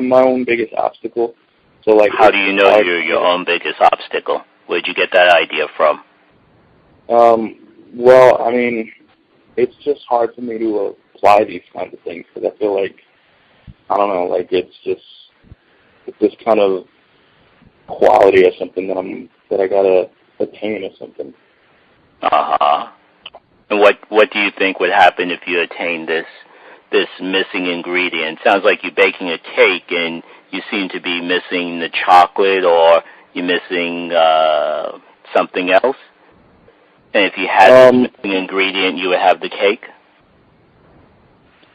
I'm my own biggest obstacle. So like, how do you know you're your own biggest obstacle? Where'd you get that idea from? Well, I mean, it's just hard for me to apply these kinds of things because I feel like, I don't know, like it's this kind of quality or something that I gotta attain or something. And what do you think would happen if you attain this missing ingredient? Sounds like you're baking a cake and you seem to be missing the chocolate, or you're missing something else. And if you had this missing ingredient, you would have the cake.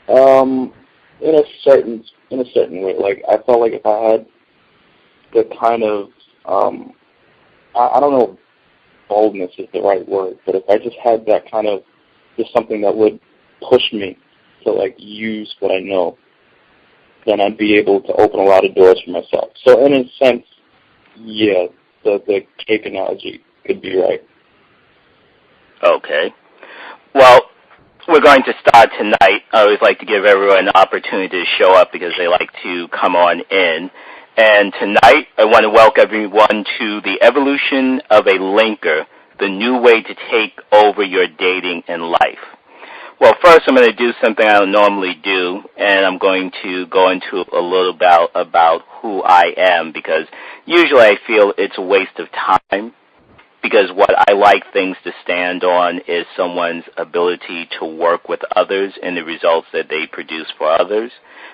In a certain way, like I felt like if I had the kind of I don't know if boldness is the right word, but if I just had that kind of just something that would push me to like use what I know, then I'd be able to open a lot of doors for myself. So in a sense, yeah, the cake analogy could be right. Okay. Well, we're going to start tonight. I always like to give everyone an opportunity to show up because they like to come on in. And tonight, I want to welcome everyone to the evolution of a linker, the new way to take over your dating and life. Well, first I'm going to do something I don't normally do, and I'm going to go into a little about who I am, because usually I feel it's a waste of time, because what I like things to stand on is someone's ability to work with others and the results that they produce for others,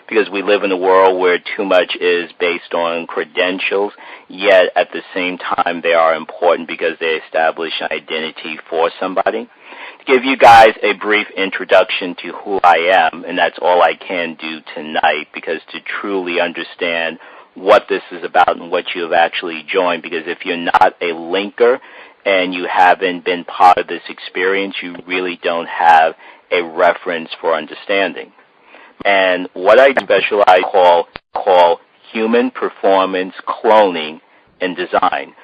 because we live in a world where too much is based on credentials, yet at the same time they are important because they establish an identity for somebody. To give you guys a brief introduction to who I am, and that's all I can do tonight, because to truly understand what this is about and what you have actually joined, because if you're not a linker and you haven't been part of this experience, you really don't have a reference for understanding. And what I specialize call human performance cloning and design,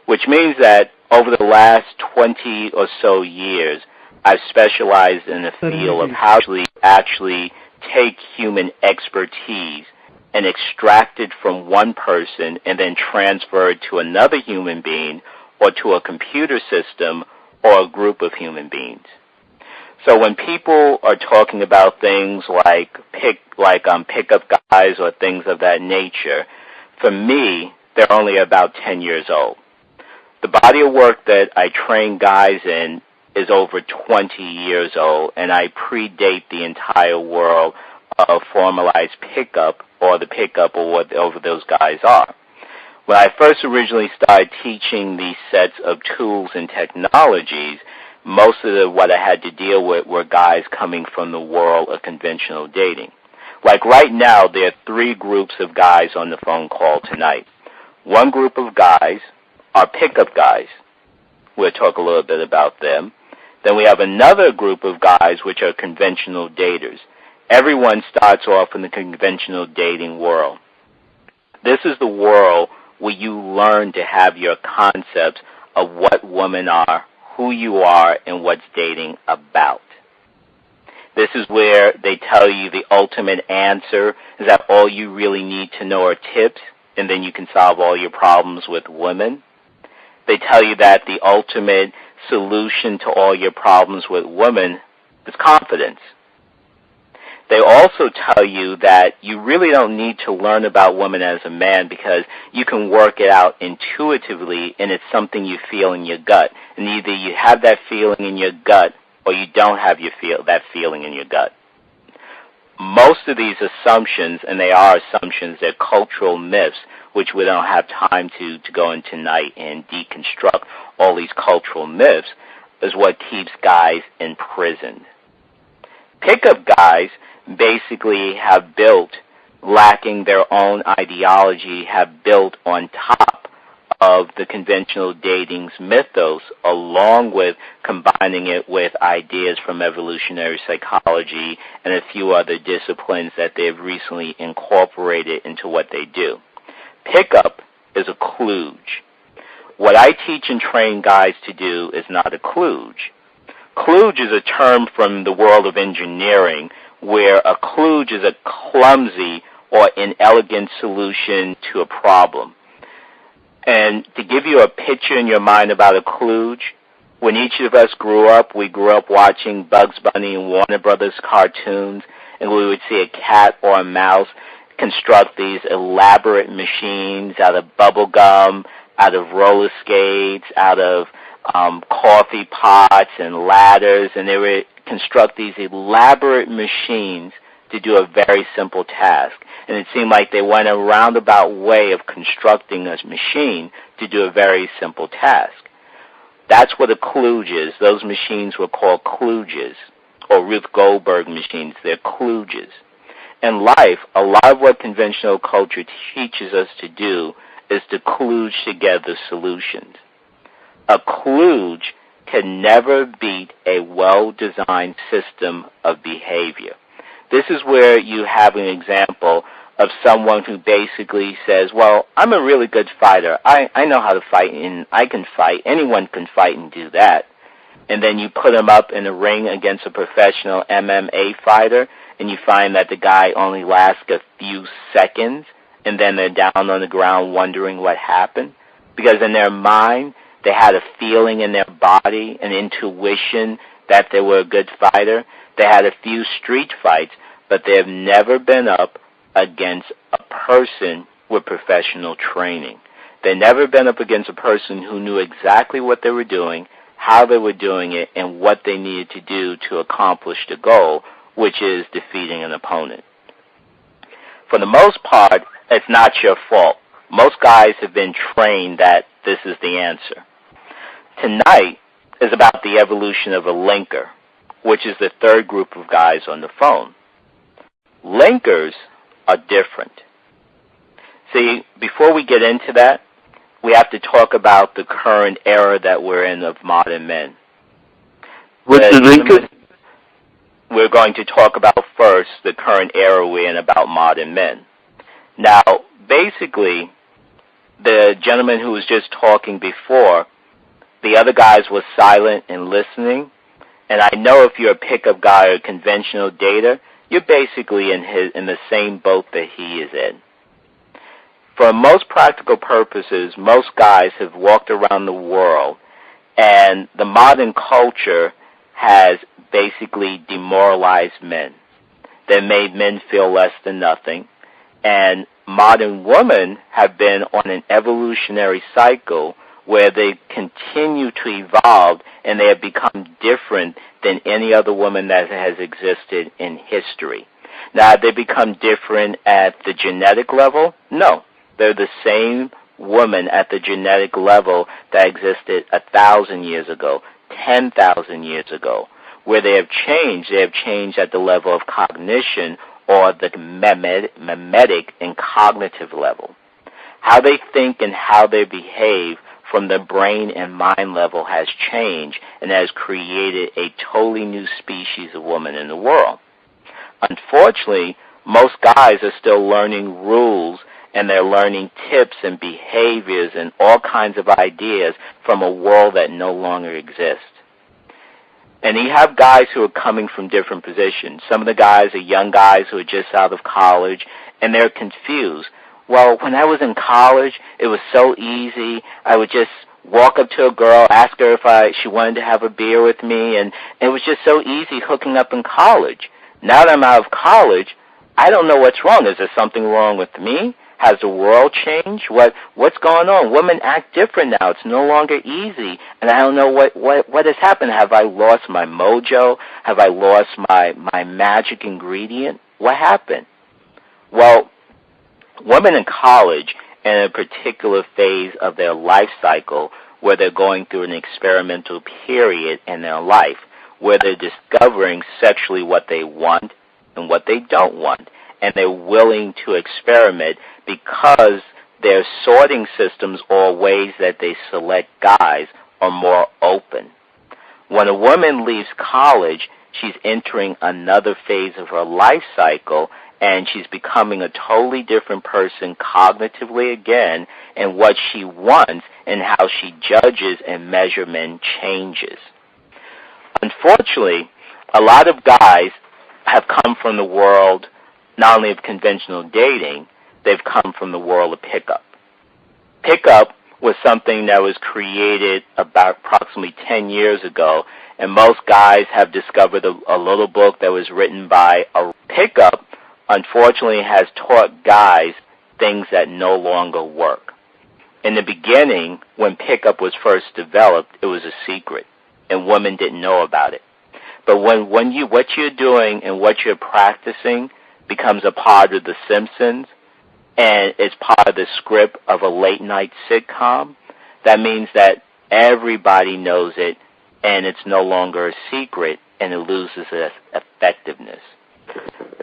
which means that over the last 20 or so years, I've specialized in the field of how to actually take human expertise and extract it from one person and then transfer it to another human being or to a computer system or a group of human beings. So when people are talking about things like pickup guys or things of that nature, for me, they're only about 10 years old. The body of work that I train guys in is over 20 years old, and I predate the entire world of formalized pickup or the pickup or whatever those guys are. When I first originally started teaching these sets of tools and technologies, most of what I had to deal with were guys coming from the world of conventional dating. Like right now, there are 3 groups of guys on the phone call tonight. One group of guys are pickup guys. We'll talk a little bit about them. Then we have another group of guys which are conventional daters. Everyone starts off in the conventional dating world. This is the world where you learn to have your concepts of what women are, who you are, and what's dating about. This is where they tell you the ultimate answer is that all you really need to know are tips, and then you can solve all your problems with women. They tell you that the ultimate solution to all your problems with women is confidence. They also tell you that you really don't need to learn about women as a man because you can work it out intuitively, and it's something you feel in your gut. And either you have that feeling in your gut or you don't have that feeling in your gut. Most of these assumptions, and they are assumptions, they're cultural myths, which we don't have time to go into tonight and deconstruct all these cultural myths, is what keeps guys imprisoned. Pickup guys basically have built, lacking their own ideology, have built on top of the conventional dating's mythos, along with combining it with ideas from evolutionary psychology and a few other disciplines that they've recently incorporated into what they do. Pickup is a kludge. What I teach and train guys to do is not a kludge. Kludge is a term from the world of engineering, where a kludge is a clumsy or inelegant solution to a problem. And to give you a picture in your mind about a kludge, when each of us grew up, we grew up watching Bugs Bunny and Warner Brothers cartoons, and we would see a cat or a mouse construct these elaborate machines out of bubble gum, out of roller skates, out of coffee pots and ladders, and they would construct these elaborate machines to do a very simple task. And it seemed like they went a roundabout way of constructing a machine to do a very simple task. That's what a kludge is. Those machines were called kludges, or Ruth Goldberg machines. They're kludges. In life, a lot of what conventional culture teaches us to do is to kludge together solutions. A kludge can never beat a well-designed system of behavior. This is where you have an example of someone who basically says, well, I'm a really good fighter. I know how to fight, and I can fight. Anyone can fight and do that. And then you put him up in a ring against a professional MMA fighter, and you find that the guy only lasts a few seconds, and then they're down on the ground wondering what happened. Because in their mind, they had a feeling in their body, an intuition that they were a good fighter. They had a few street fights, but they have never been up against a person with professional training. They've never been up against a person who knew exactly what they were doing, how they were doing it, and what they needed to do to accomplish the goal, which is defeating an opponent. For the most part, it's not your fault. Most guys have been trained that this is the answer. Tonight is about the evolution of a linker, which is the third group of guys on the phone. Linkers are different. See, before we get into that, we have to talk about the current era that we're in of modern men. What's the linker? We're going to talk about first the current era we're in about modern men. Now, basically, the gentleman who was just talking before, the other guys were silent and listening. And I know if you're a pickup guy or a conventional dater, you're basically in the same boat that he is in. For most practical purposes, most guys have walked around the world, and the modern culture has basically demoralized men. They made men feel less than nothing, and modern women have been on an evolutionary cycle where they continue to evolve, and they have become different than any other woman that has existed in history. Now, have they become different at the genetic level? No. They're the same woman at the genetic level that existed 1,000 years ago, 10,000 years ago. Where they have changed at the level of cognition or the mimetic and cognitive level. How they think and how they behave from the brain and mind level has changed and has created a totally new species of woman in the world. Unfortunately, most guys are still learning rules, and they're learning tips and behaviors and all kinds of ideas from a world that no longer exists. And you have guys who are coming from different positions. Some of the guys are young guys who are just out of college, and they're confused. Well, when I was in college, it was so easy. I would just walk up to a girl, ask her if she wanted to have a beer with me, and it was just so easy hooking up in college. Now that I'm out of college, I don't know what's wrong. Is there something wrong with me? Has the world changed? What's going on? Women act different now. It's no longer easy, and I don't know what has happened. Have I lost my mojo? Have I lost my magic ingredient? What happened? Well, women in college, in a particular phase of their life cycle, where they're going through an experimental period in their life, where they're discovering sexually what they want and what they don't want, and they're willing to experiment because their sorting systems or ways that they select guys are more open. When a woman leaves college, she's entering another phase of her life cycle, and she's becoming a totally different person cognitively again, and what she wants and how she judges and measures men changes. Unfortunately, a lot of guys have come from the world not only of conventional dating, they've come from the world of pickup. Pickup was something that was created about approximately 10 years ago, and most guys have discovered a little book that was written by a pickup. Unfortunately, has taught guys things that no longer work. In the beginning, when pickup was first developed, it was a secret, and women didn't know about it. But when what you're doing and what you're practicing becomes a part of The Simpsons, and it's part of the script of a late-night sitcom, that means that everybody knows it, and it's no longer a secret, and it loses its effectiveness.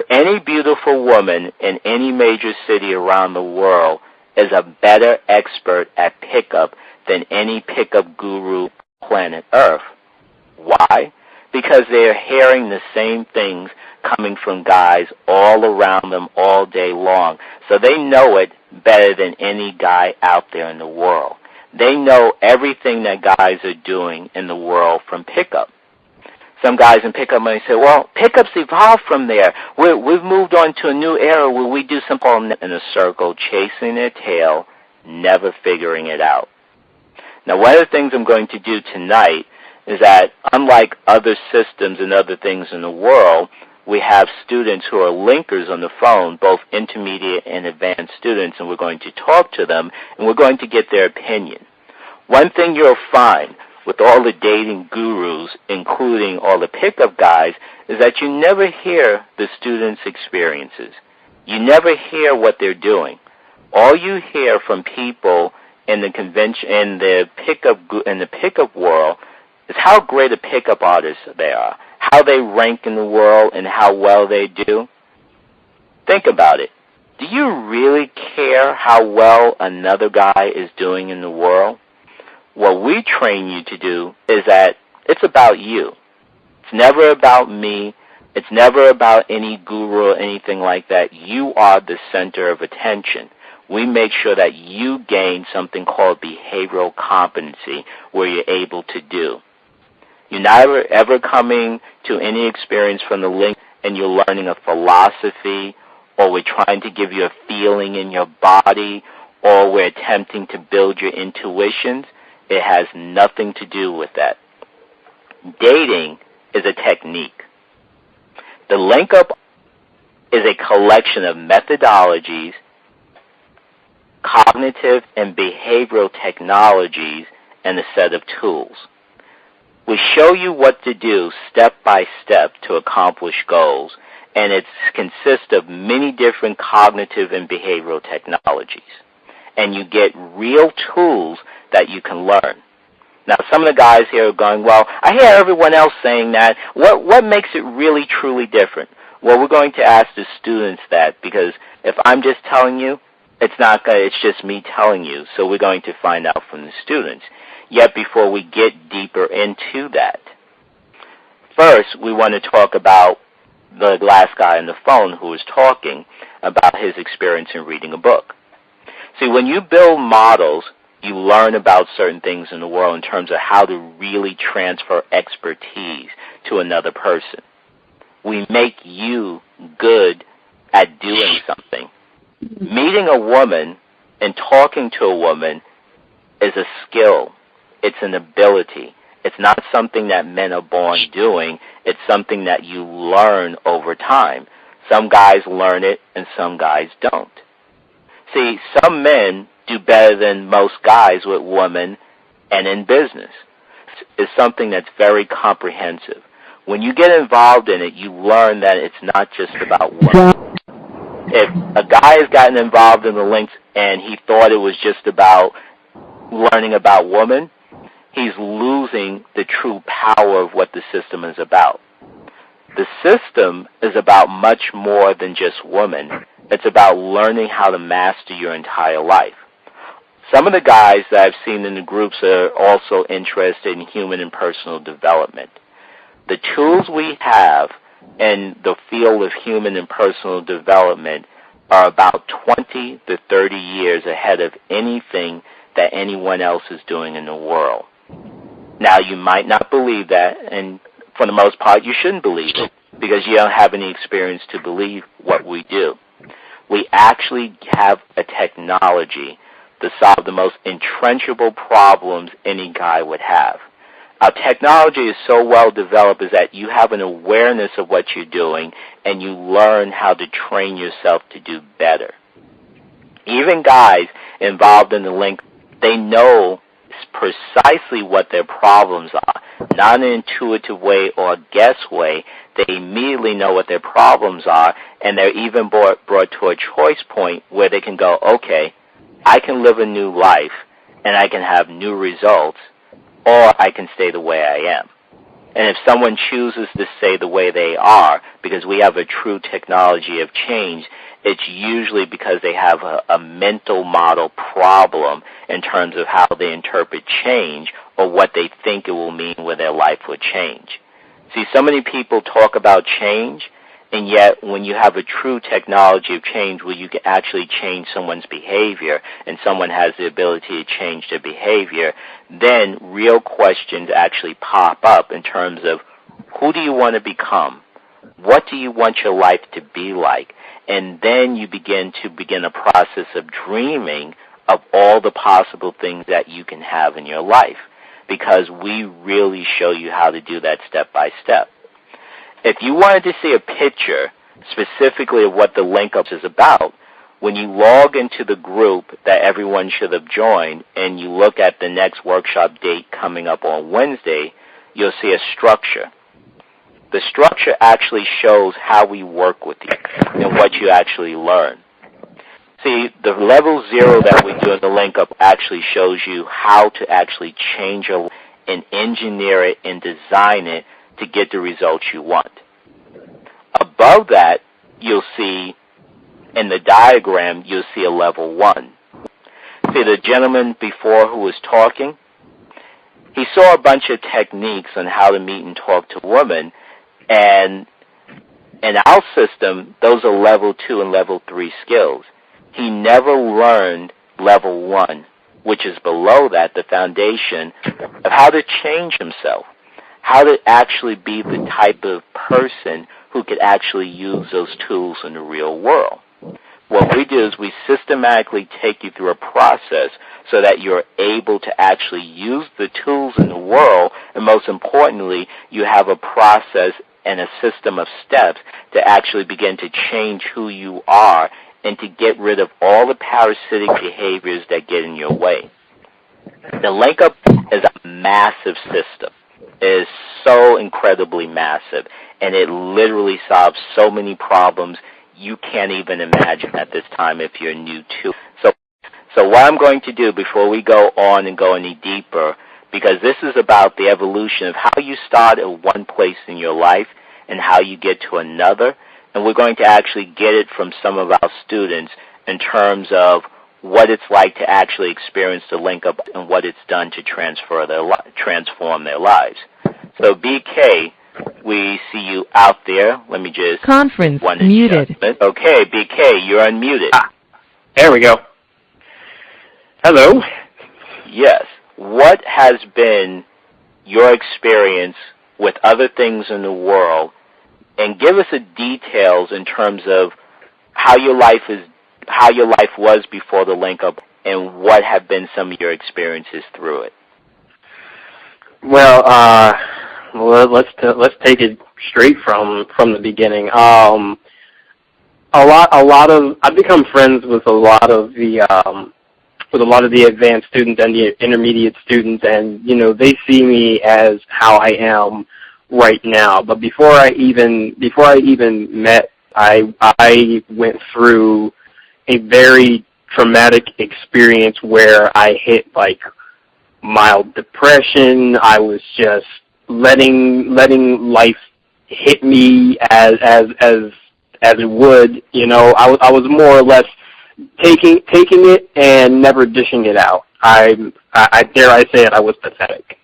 Any beautiful woman in any major city around the world is a better expert at pickup than any pickup guru on planet Earth. Why? Because they are hearing the same things coming from guys all around them all day long. So they know it better than any guy out there in the world. They know everything that guys are doing in the world from pickup. Some guys in pickup might say, well, pickup's evolved from there. We've moved on to a new era where we do something in a circle, chasing their tail, never figuring it out. Now, one of the things I'm going to do tonight is that, unlike other systems and other things in the world, we have students who are linkers on the phone, both intermediate and advanced students, and we're going to talk to them, and we're going to get their opinion. One thing you'll find with all the dating gurus, including all the pickup guys, is that you never hear the students' experiences. You never hear what they're doing. All you hear from people in the convention, in the pickup world, is how great a pickup artist they are, how they rank in the world, and how well they do. Think about it. Do you really care how well another guy is doing in the world? What we train you to do is that it's about you. It's never about me. It's never about any guru or anything like that. You are the center of attention. We make sure that you gain something called behavioral competency, where you're able to do. You're never ever coming to any experience from the link and you're learning a philosophy, or we're trying to give you a feeling in your body, or we're attempting to build your intuitions. It has nothing to do with that. Dating is a technique. The link-up is a collection of methodologies, cognitive and behavioral technologies, and a set of tools. We show you what to do step by step to accomplish goals, and it consists of many different cognitive and behavioral technologies. And you get real tools that you can learn. Now, some of the guys here are going, well, I hear everyone else saying that. What makes it really, truly different? Well, we're going to ask the students that, because if I'm just telling you, it's just me telling you. So we're going to find out from the students. Yet before we get deeper into that, first we want to talk about the last guy on the phone who was talking about his experience in reading a book. See, when you build models, you learn about certain things in the world in terms of how to really transfer expertise to another person. We make you good at doing something. Meeting a woman and talking to a woman is a skill. It's an ability. It's not something that men are born doing. It's something that you learn over time. Some guys learn it and some guys don't. See, some men do better than most guys with women and in business. It's something that's very comprehensive. When you get involved in it, you learn that it's not just about women. If a guy has gotten involved in the links and he thought it was just about learning about women, he's losing the true power of what the system is about. The system is about much more than just women. It's about learning how to master your entire life. Some of the guys that I've seen in the groups are also interested in human and personal development. The tools we have in the field of human and personal development are about 20 to 30 years ahead of anything that anyone else is doing in the world. Now, you might not believe that, and for the most part, you shouldn't believe it. because you don't have any experience to believe what we do. We actually have a technology to solve the most entrenchable problems any guy would have. Our technology is so well developed is that you have an awareness of what you're doing and you learn how to train yourself to do better. Even guys involved in the link, they know precisely what their problems are. Not in an intuitive way or a guess way. They immediately know what their problems are, and they're even brought to a choice point where they can go, okay, I can live a new life, and I can have new results, or I can stay the way I am. And if someone chooses to stay the way they are, because we have a true technology of change, it's usually because they have a mental model problem in terms of how they interpret change or what they think it will mean when their life will change. See, so many people talk about change, and yet when you have a true technology of change where you can actually change someone's behavior and someone has the ability to change their behavior, then real questions actually pop up in terms of who do you want to become? What do you want your life to be like? And then you begin a process of dreaming of all the possible things that you can have in your life, because we really show you how to do that step by step. If you wanted to see a picture specifically of what the link-up is about, when you log into the group that everyone should have joined and you look at the next workshop date coming up on Wednesday, you'll see a structure. The structure actually shows how we work with you and what you actually learn. See, the level 0 that we do in the link-up actually shows you how to actually change your life and engineer it and design it to get the results you want. Above that, you'll see, in the diagram, you'll see a level 1. See, the gentleman before who was talking, he saw a bunch of techniques on how to meet and talk to women, and in our system, those are level 2 and level 3 skills. He never learned level 1, which is below that, the foundation of how to change himself, how to actually be the type of person who could actually use those tools in the real world. What we do is we systematically take you through a process so that you're able to actually use the tools in the world, and most importantly, you have a process and a system of steps to actually begin to change who you are and to get rid of all the parasitic behaviors that get in your way. The link-up is a massive system. It is so incredibly massive, and it literally solves so many problems you can't even imagine at this time if you're new to it. So what I'm going to do before we go on and go any deeper, because this is about the evolution of how you start at one place in your life and how you get to another, and we're going to actually get it from some of our students in terms of what it's like to actually experience the link-up and what it's done to transform their lives. So BK, we see you out there. Let me just... Conference muted. Okay, BK, you're unmuted. There we go. Hello. Yes. What has been your experience with other things in the world, and give us the details in terms of how your life was before the link-up and what have been some of your experiences through it. Well, let's take it straight from the beginning. I've become friends with a lot of the advanced students and the intermediate students, and they see me as how I am right now. But before I even met, I went through a very traumatic experience where I hit like mild depression. I was just letting life hit me as it would. I was more or less taking it and never dishing it out. I dare I say it, I was pathetic.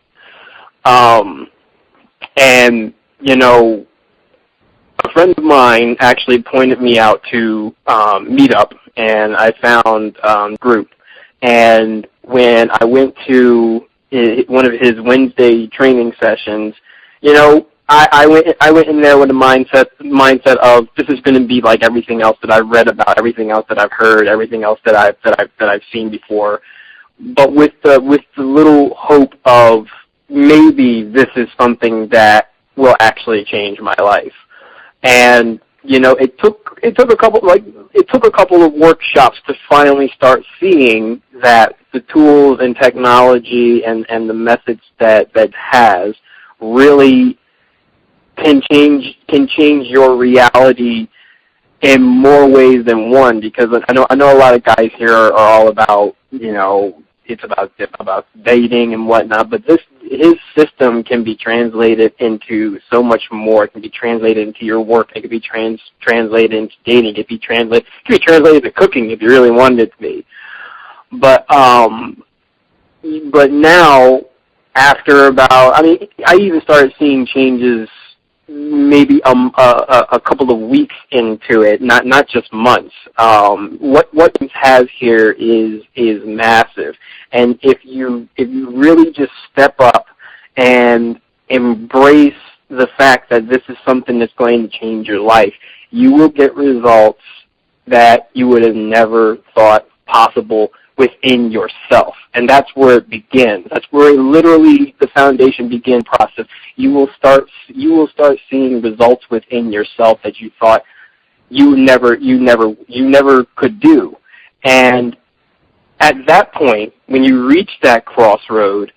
And a friend of mine actually pointed me out to Meetup, and I found group. And when I went to one of his Wednesday training sessions, I went in there with a mindset of this is going to be like everything else that I've read about, everything else that I've heard, everything else that I've seen before, but with the little hope of maybe this is something that will actually change my life. And it took a couple of workshops to finally start seeing that the tools and technology and the methods that has really can change your reality in more ways than one. Because I know a lot of guys here are all about it's about dating and whatnot, but his system can be translated into so much more. It can be translated into your work. It can be translated into dating. It can be translated to cooking if you really wanted it to be. But now, after about, I even started seeing changes maybe a couple of weeks into it, not just months. What it has here is massive, and if you really just step up and embrace the fact that this is something that's going to change your life, you will get results that you would have never thought possible within yourself. And that's where it begins. That's where literally the foundation begin process. You will start seeing results within yourself that you thought you never could do. And at that point, when you reach that crossroad,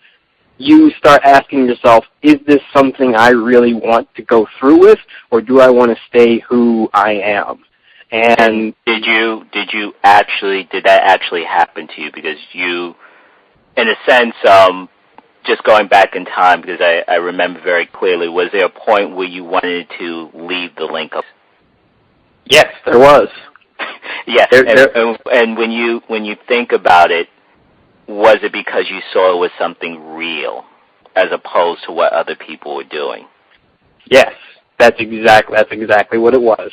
you start asking yourself, is this something I really want to go through with, or do I want to stay who I am? And did that actually happen to you? Because you, in a sense, just going back in time, because I remember very clearly, was there a point where you wanted to leave the link up? Yes, there was. Yeah, and when you think about it, was it because you saw it was something real, as opposed to what other people were doing? Yes, that's exactly what it was.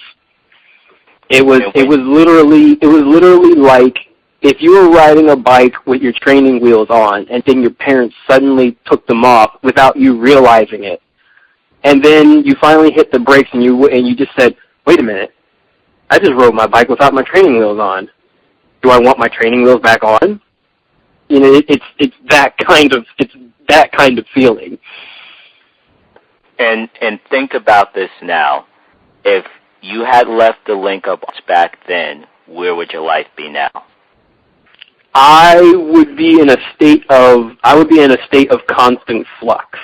It was literally like if you were riding a bike with your training wheels on, and then your parents suddenly took them off without you realizing it, and then you finally hit the brakes and you just said, "Wait a minute, I just rode my bike without my training wheels on. Do I want my training wheels back on?" It's that kind of feeling. And think about this now. If you had left the link up back then, where would your life be now? I would be in a state of constant flux,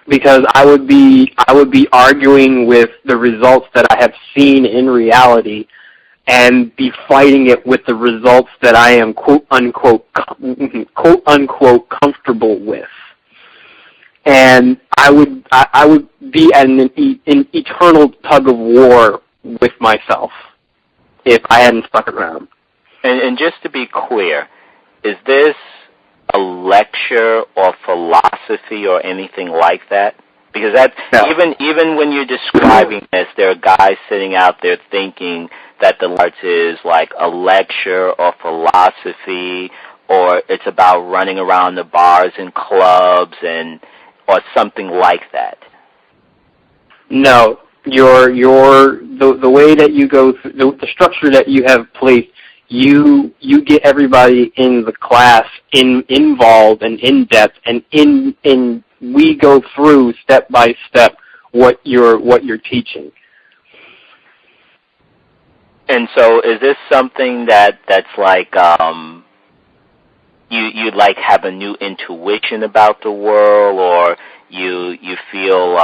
because I would be arguing with the results that I have seen in reality, and be fighting it with the results that I am quote unquote comfortable with. And I would be at an eternal tug of war with myself if I hadn't stuck around. And just to be clear, is this a lecture or philosophy or anything like that? Because that's even when you're describing this, there are guys sitting out there thinking that the arts is like a lecture or philosophy, or it's about running around the bars and clubs or something like that. No, the way that you go through, the structure that you have placed, you get everybody in the class involved and in depth, and we go through step by step what you're teaching. And so, is this something that's like you like have a new intuition about the world, or you feel,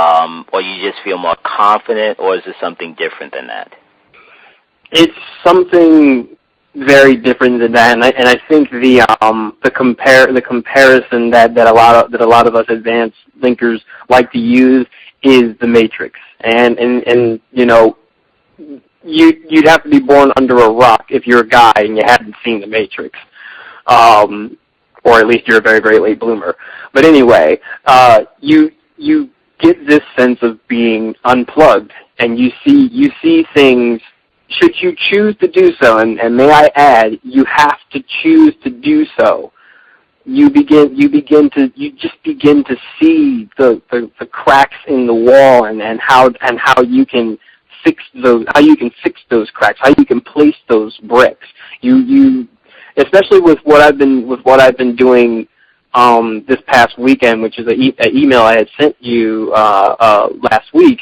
or you just feel more confident, or is it something different than that? It's something very different than that, and I think the comparison that a lot of us advanced thinkers like to use is the Matrix, and you'd have to be born under a rock if you're a guy and you hadn't seen the Matrix, or at least you're a very, very late bloomer. But anyway, you get this sense of being unplugged, and you see things. Should you choose to do so, and may I add, you have to choose to do so, you just begin to see the cracks in the wall and how you can fix those cracks, how you can place those bricks. You especially with what I've been doing this past weekend, which is an email I had sent you last week.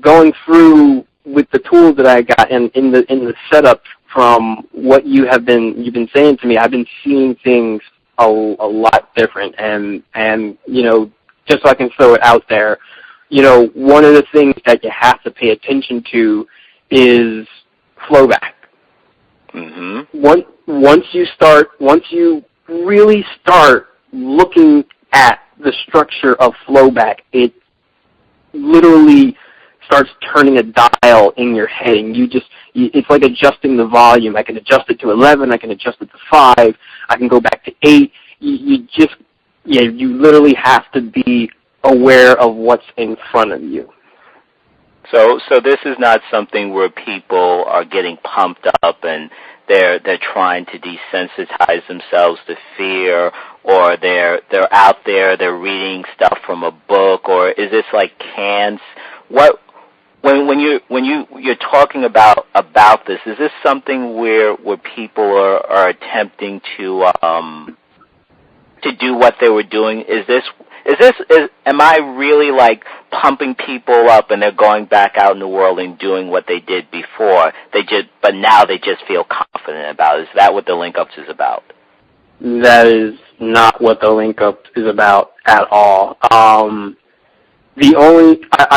Going through with the tools that I got and in the setup from what you've been saying to me, I've been seeing things a lot different. And just so I can throw it out there, one of the things that you have to pay attention to is flowback. Mm-hmm. Once you really start looking at the structure of flowback, it literally starts turning a dial in your head, and it's like adjusting the volume. I can adjust it to 11, I can adjust it to 5, I can go back to 8. You literally have to be aware of what's in front of you. So this is not something where people are getting pumped up and they're trying to desensitize themselves to fear, or they're out there, they're reading stuff from a book, or is this like cans? When you're talking about this, is this something where people are attempting to do what they were doing? Am I really like pumping people up and they're going back out in the world and doing what they did before? But now they just feel confident about it. Is that what the link-ups is about? That is not what the link-up is about at all. I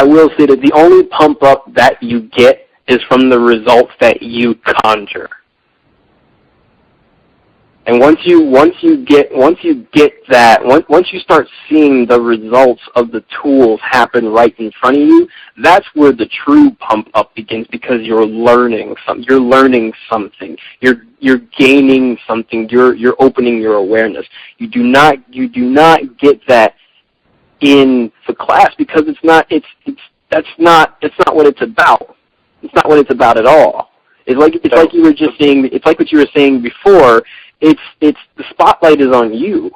will say that the only pump up that you get is from the results that you conjure. And once you start seeing the results of the tools happen right in front of you, that's where the true pump up begins, because you're learning something. You're gaining something. You're opening your awareness. You do not get that in the class, because that's not what it's about. It's not what it's about at all. It's like you were just saying. It's like what you were saying before. It's the spotlight is on you.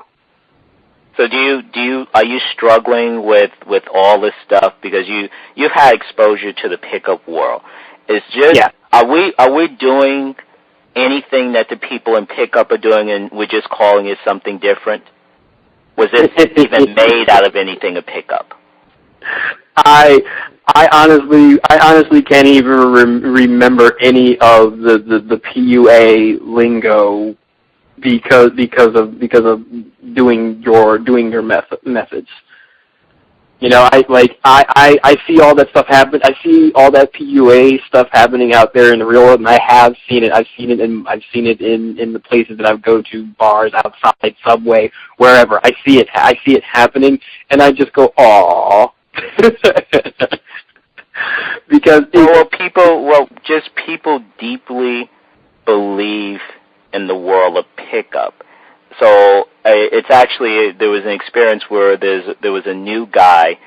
So are you struggling with all this stuff because you've had exposure to the pickup world? It's just Are we doing anything that the people in pickup are doing, and we're just calling it something different? Was this even made out of anything a pickup? I honestly can't even remember any of the PUA lingo because of doing your methods. I see all that stuff happen. I see all that PUA stuff happening out there in the real world, and I have seen it. I've seen it in the places that I go to, bars, outside, subway, wherever. I see it happening, and I just go, aww. Because people deeply believe in the world of pickup. So it's actually, there was an experience where there was a new guy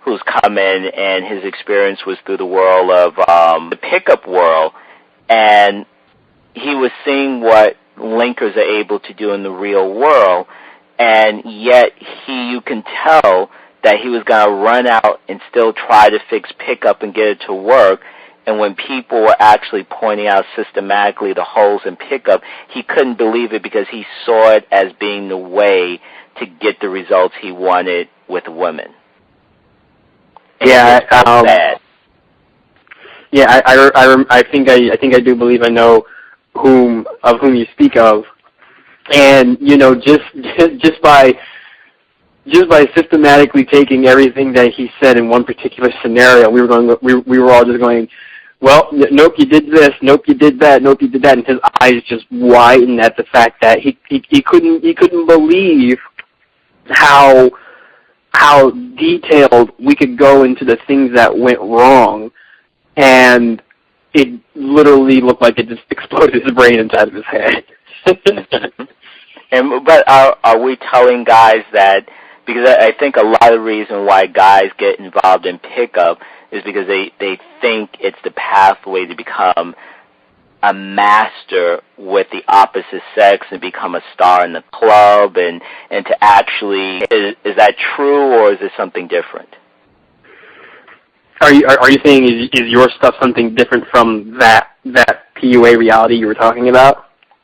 who's come in, and his experience was through the world of the pickup world, and he was seeing what linkers are able to do in the real world, and yet you can tell that he was going to run out and still try to fix pickup and get it to work. And when people were actually pointing out systematically the holes in pickup, he couldn't believe it because he saw it as being the way to get the results he wanted with women. And bad. Yeah, I think I do believe I know whom you speak of, and just by systematically taking everything that he said in one particular scenario, we were all just going, well, nope, you did this, nope, you did that, nope, you did that, and his eyes just widened at the fact that he couldn't believe how detailed we could go into the things that went wrong, and it literally looked like it just exploded his brain inside of his head. But are we telling guys that, because I think a lot of the reason why guys get involved in pickup is because they think it's the pathway to become a master with the opposite sex and become a star in the club, and to actually, is that true, or is it something different? Are you saying is your stuff something different from that PUA reality you were talking about?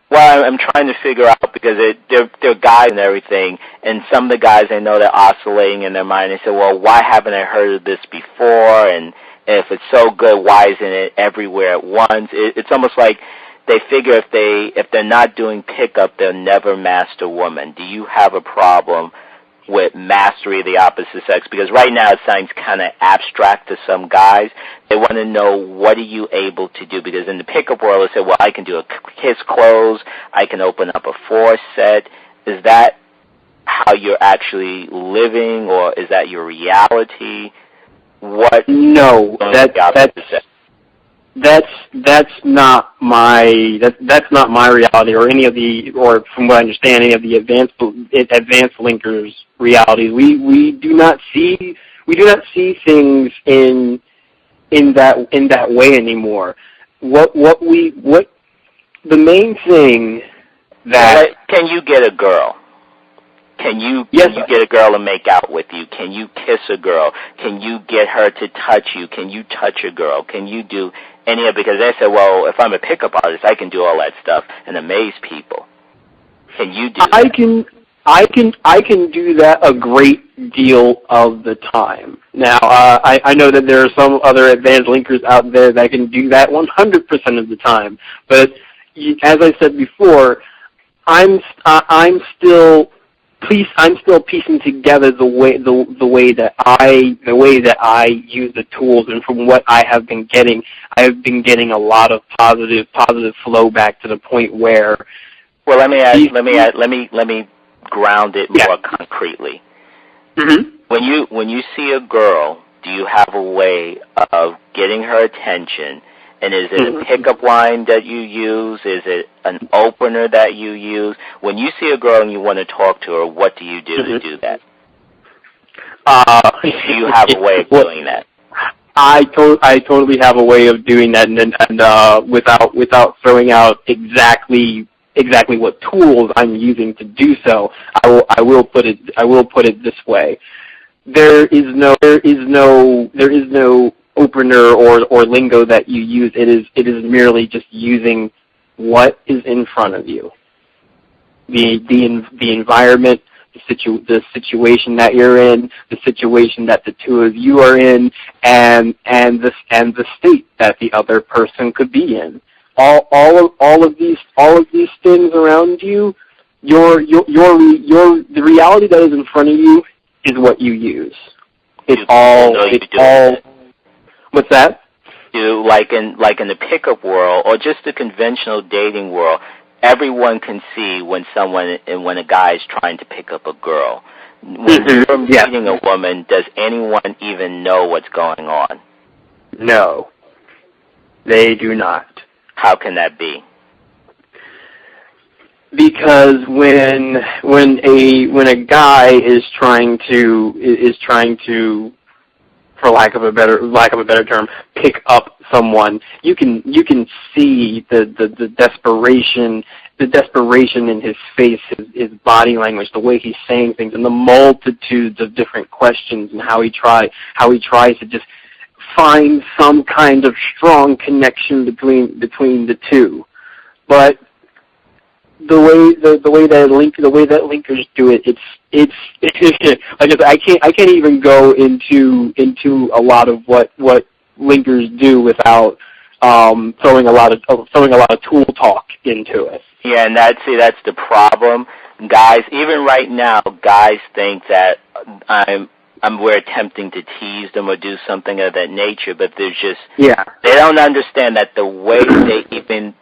Well, I'm trying to figure out, because they're guys and everything, and some of the guys, I know they're oscillating in their mind. They say, well, why haven't I heard of this before? And if it's so good, why isn't it everywhere at once? It's almost like they figure if they're not doing pickup, they'll never master women. Do you have a problem with mastery of the opposite sex? Because right now it sounds kind of abstract to some guys. They want to know, what are you able to do? Because in the pickup world, they say, well, I can do a kiss close, I can open up a four set. Is that how you're actually living, or is that your reality? What? No, that's not my reality, or any of the, or from what I understand, any of the advanced linkers' realities. We do not see things in that way anymore. What the main thing that, can you get a girl? Can you get a girl to make out with you? Can you kiss a girl? Can you get her to touch you? Can you touch a girl? Can you do any of it? Because they say, well, if I'm a pickup artist, I can do all that stuff and amaze people. Can you do that? I can do that a great deal of the time. Now, I know that there are some other advanced linkers out there that can do that 100% of the time. But as I said before, I'm still piecing together the way that I use the tools, and from what I have been getting a lot of positive flow back, to the point where. Well, let me ground it more concretely. Mm-hmm. When you see a girl, do you have a way of getting her attention? And is it a pickup line that you use? Is it an opener that you use? When you see a girl and you want to talk to her, what do you do to do that? Do you have a way of doing that? I totally have a way of doing that, and without throwing out exactly what tools I'm using to do so, I will put it this way: there is no opener or lingo that you use. It is merely just using what is in front of you, the environment, the situation that you're in, the situation that the two of you are in, and the state that the other person could be in. All of these things around you, the reality that is in front of you is what you use. It's all. What's that? Like in the pickup world, or just the conventional dating world, everyone can see when a guy is trying to pick up a girl. When you're meeting a woman, does anyone even know what's going on? No, they do not. How can that be? Because when a guy is trying to, for lack of a better term, pick up someone, you can see the desperation in his face, his body language, the way he's saying things, and the multitudes of different questions, and how he tries to just find some kind of strong connection between the two. But the way that linkers do it, it's I can't even go into a lot of what linkers do without throwing a lot of tool talk into it. Yeah, and that's the problem, guys. Even right now, guys think that we're attempting to tease them or do something of that nature, but there's just they don't understand that the way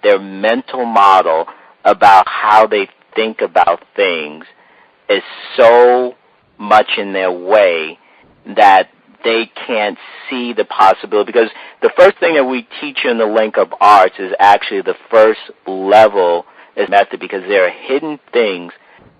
their mental model about how they think about things is so much in their way that they can't see the possibility. Because the first thing that we teach in the Link Up Arts is actually the first level is method, because there are hidden things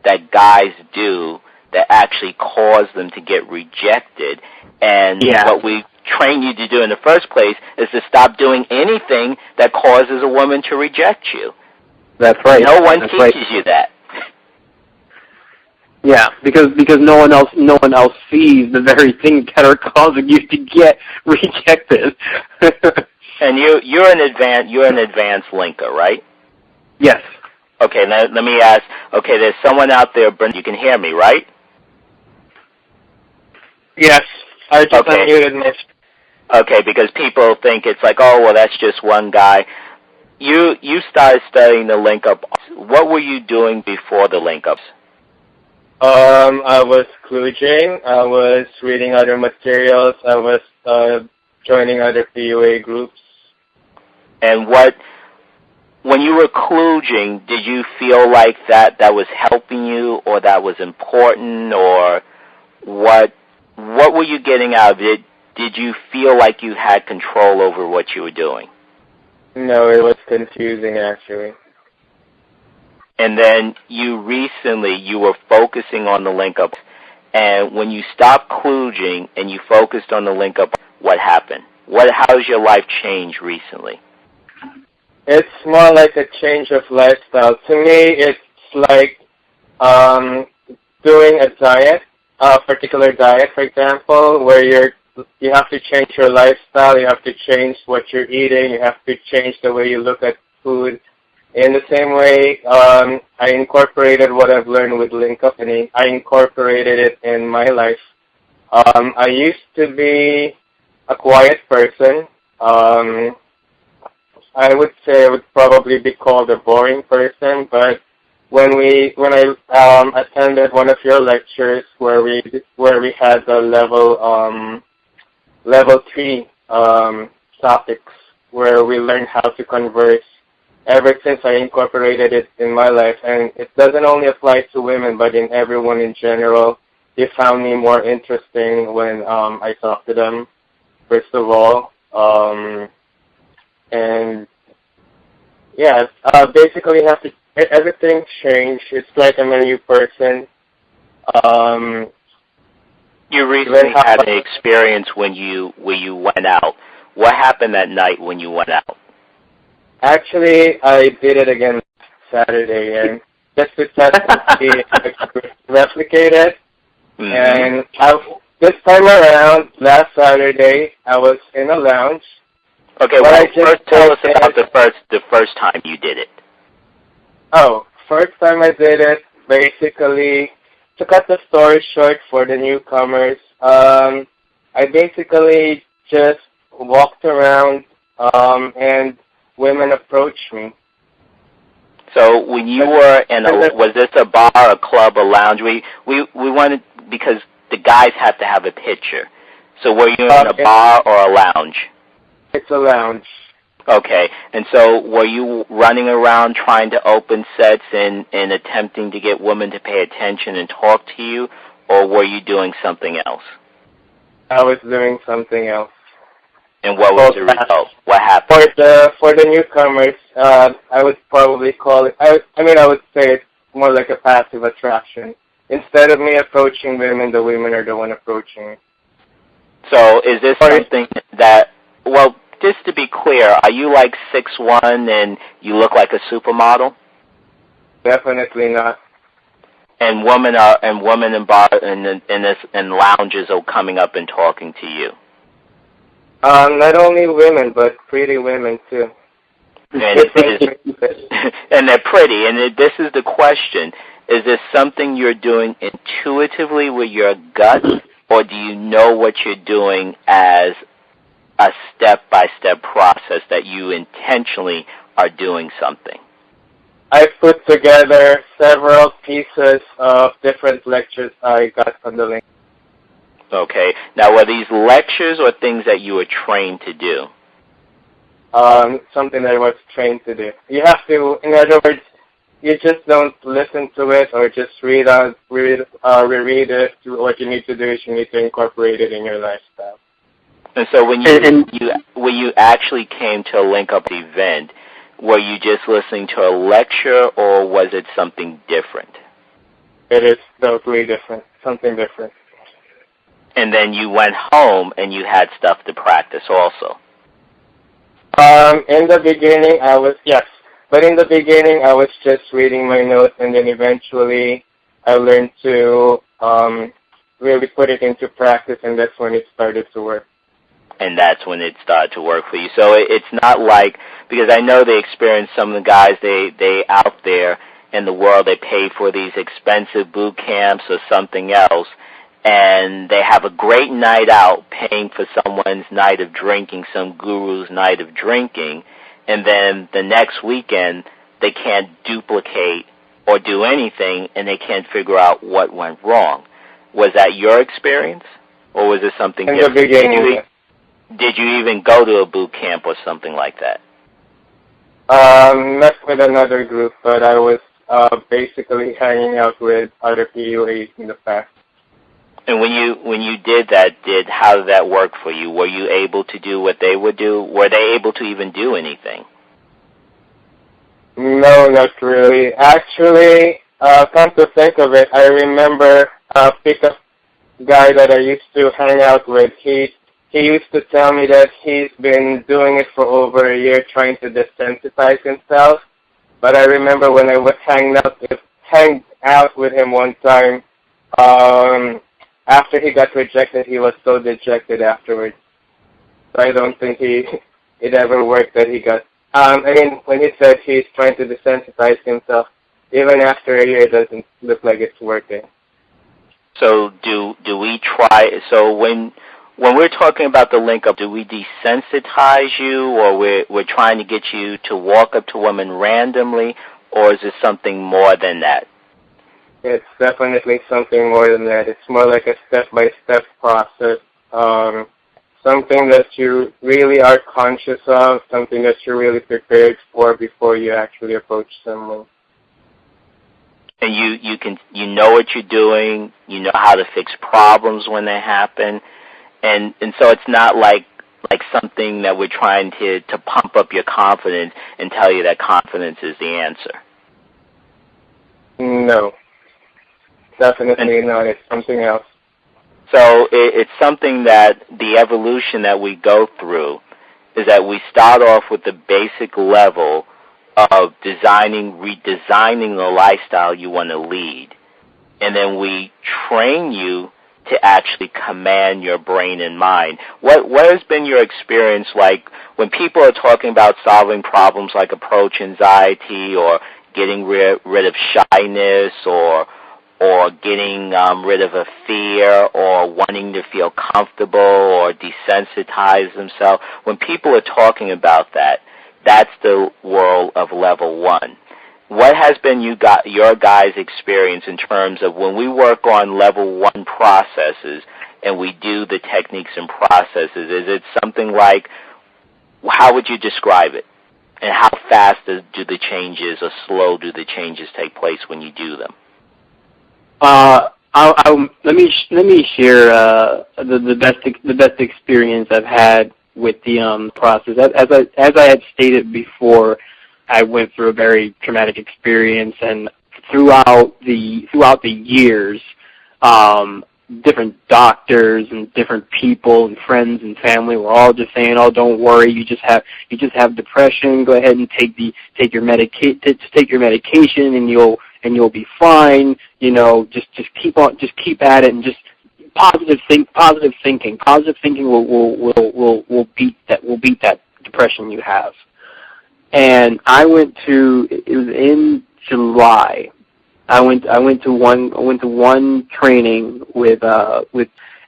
that guys do that actually cause them to get rejected. And what we train you to do in the first place is to stop doing anything that causes a woman to reject you. That's right. No one That's teaches right. you that. Yeah, because no one else sees the very things that are causing you to get rejected. And you're an advanced linker, right? Yes. Okay, let me ask. Okay, there's someone out there, Brenda, you can hear me, right? Yes, I just Okay. unmuted myself. Okay, because people think it's like, oh, well, that's just one guy. You started studying the link-up. What were you doing before the link-ups? I was kludging. I was reading other materials. I was joining other PUA groups. And when you were kludging, did you feel like that was helping you, or that was important, or what were you getting out of it? Did you feel like you had control over what you were doing? No, it was confusing, actually. And then you were focusing on the link-up, and when you stopped kludging and you focused on the link-up, what happened? How's your life changed recently? It's more like a change of lifestyle. To me, it's like doing a diet, a particular diet, for example, where you have to change your lifestyle, you have to change what you're eating, you have to change the way you look at food. In the same way, I incorporated what I've learned with Link Up, and I incorporated it in my life. I used to be a quiet person. I would say I would probably be called a boring person, but when I attended one of your lectures where we had the level 3 topics where we learned how to converse, ever since I incorporated it in my life, and it doesn't only apply to women, but in everyone in general. They found me more interesting when I talked to them, first of all. And yeah, basically everything changed. It's like I'm a new person. You recently had an experience when you went out. What happened that night when you went out? Actually, I did it again Saturday, and just to test and see if I could replicate it. Mm-hmm. And this time around, last Saturday, I was in a lounge. Okay, well, first tell us about the first time you did it. Oh, first time I did it, basically, to cut the story short for the newcomers, I basically just walked around, and women approached me. So when you were was this a bar, a club, a lounge? We wanted, because the guys have to have a picture. So were you in a bar or a lounge? It's a lounge. Okay, and so were you running around trying to open sets and attempting to get women to pay attention and talk to you, or were you doing something else? I was doing something else. And what was the result? What happened? For the newcomers, I would probably call it, I would say it's more like a passive attraction. Instead of me approaching women, the women are the one approaching me. So is this something that, well, just to be clear, are you like 6'1" and you look like a supermodel? Definitely not. And women in bar and lounges are coming up and talking to you. Not only women, but pretty women too. And they're pretty. And this is the question: is this something you're doing intuitively with your gut, or do you know what you're doing as a step-by-step process that you intentionally are doing something? I put together several pieces of different lectures I got from the link. Okay. Now, were these lectures or things that you were trained to do? Something that I was trained to do. You have to, in other words, you just don't listen to it or just reread it. What you need to do is you need to incorporate it in your lifestyle. And so when you actually came to a link-up event, were you just listening to a lecture, or was it something different? It is totally different, something different. And then you went home and you had stuff to practice also. In the beginning, but in the beginning, I was just reading my notes, and then eventually I learned to really put it into practice, and that's when it started to work. And that's when it started to work for you. So it's not like, because I know they experience, some of the guys, they out there in the world, they pay for these expensive boot camps or something else, and they have a great night out paying for someone's night of drinking, some guru's night of drinking, and then the next weekend they can't duplicate or do anything, and they can't figure out what went wrong. Was that your experience, or was it something different? In the beginning, Did you even go to a boot camp or something like that? Not with another group, but I was basically hanging out with other PUAs in the past. And when you did that, how did that work for you? Were you able to do what they would do? Were they able to even do anything? No, not really. Actually, come to think of it, I remember a pickup guy that I used to hang out with. He used to tell me that he's been doing it for over a year, trying to desensitize himself. But I remember when I was hanging out with him one time, after he got rejected, he was so dejected afterwards. So I don't think it ever worked that he got. When he said he's trying to desensitize himself, even after a year, it doesn't look like it's working. So do we try? So when we're talking about the link up, do we desensitize you, or we're trying to get you to walk up to women randomly, or is it something more than that? It's definitely something more than that. It's more like a step-by-step process. Something that you really are conscious of, something that you're really prepared for before you actually approach someone. And you know what you're doing, you know how to fix problems when they happen, and so it's not like something that we're trying to pump up your confidence and tell you that confidence is the answer. No, definitely not. It's something else. So it's something that the evolution that we go through is that we start off with the basic level of redesigning the lifestyle you want to lead. And then we train you to actually command your brain and mind. What has been your experience like when people are talking about solving problems like approach anxiety or getting rid of shyness or getting rid of a fear or wanting to feel comfortable or desensitize themselves? When people are talking about that, that's the world of level 1. What has been your guys' experience in terms of when we work on level 1 processes and we do the techniques and processes? Is it something like, how would you describe it? And how fast do the changes or slow do the changes take place when you do them? Let me share the best experience I've had with the process. As I had stated before, I went through a very traumatic experience, and throughout the years, different doctors and different people and friends and family were all just saying, "Oh, don't worry, you just have depression. Go ahead and take your medication, and you'll be fine. You know, just keep at it, and just positive thinking. Positive thinking will beat that depression you have." And it was in July. I went to one training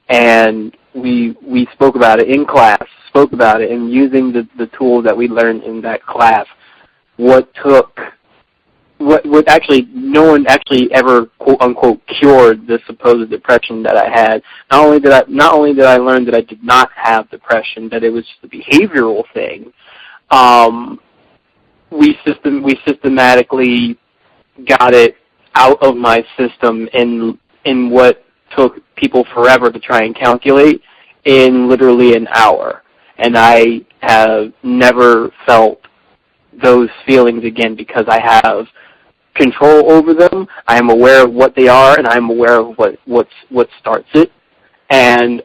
and we spoke about it in class. And using the tools that we learned in that class. What actually no one actually ever quote unquote cured the supposed depression that I had. Not only did I learn that I did not have depression, that it was just a behavioral thing. We systematically got it out of my system in what took people forever to try and calculate in literally an hour. And I have never felt those feelings again because I have control over them. I am aware of what they are, and I am aware of what starts it. and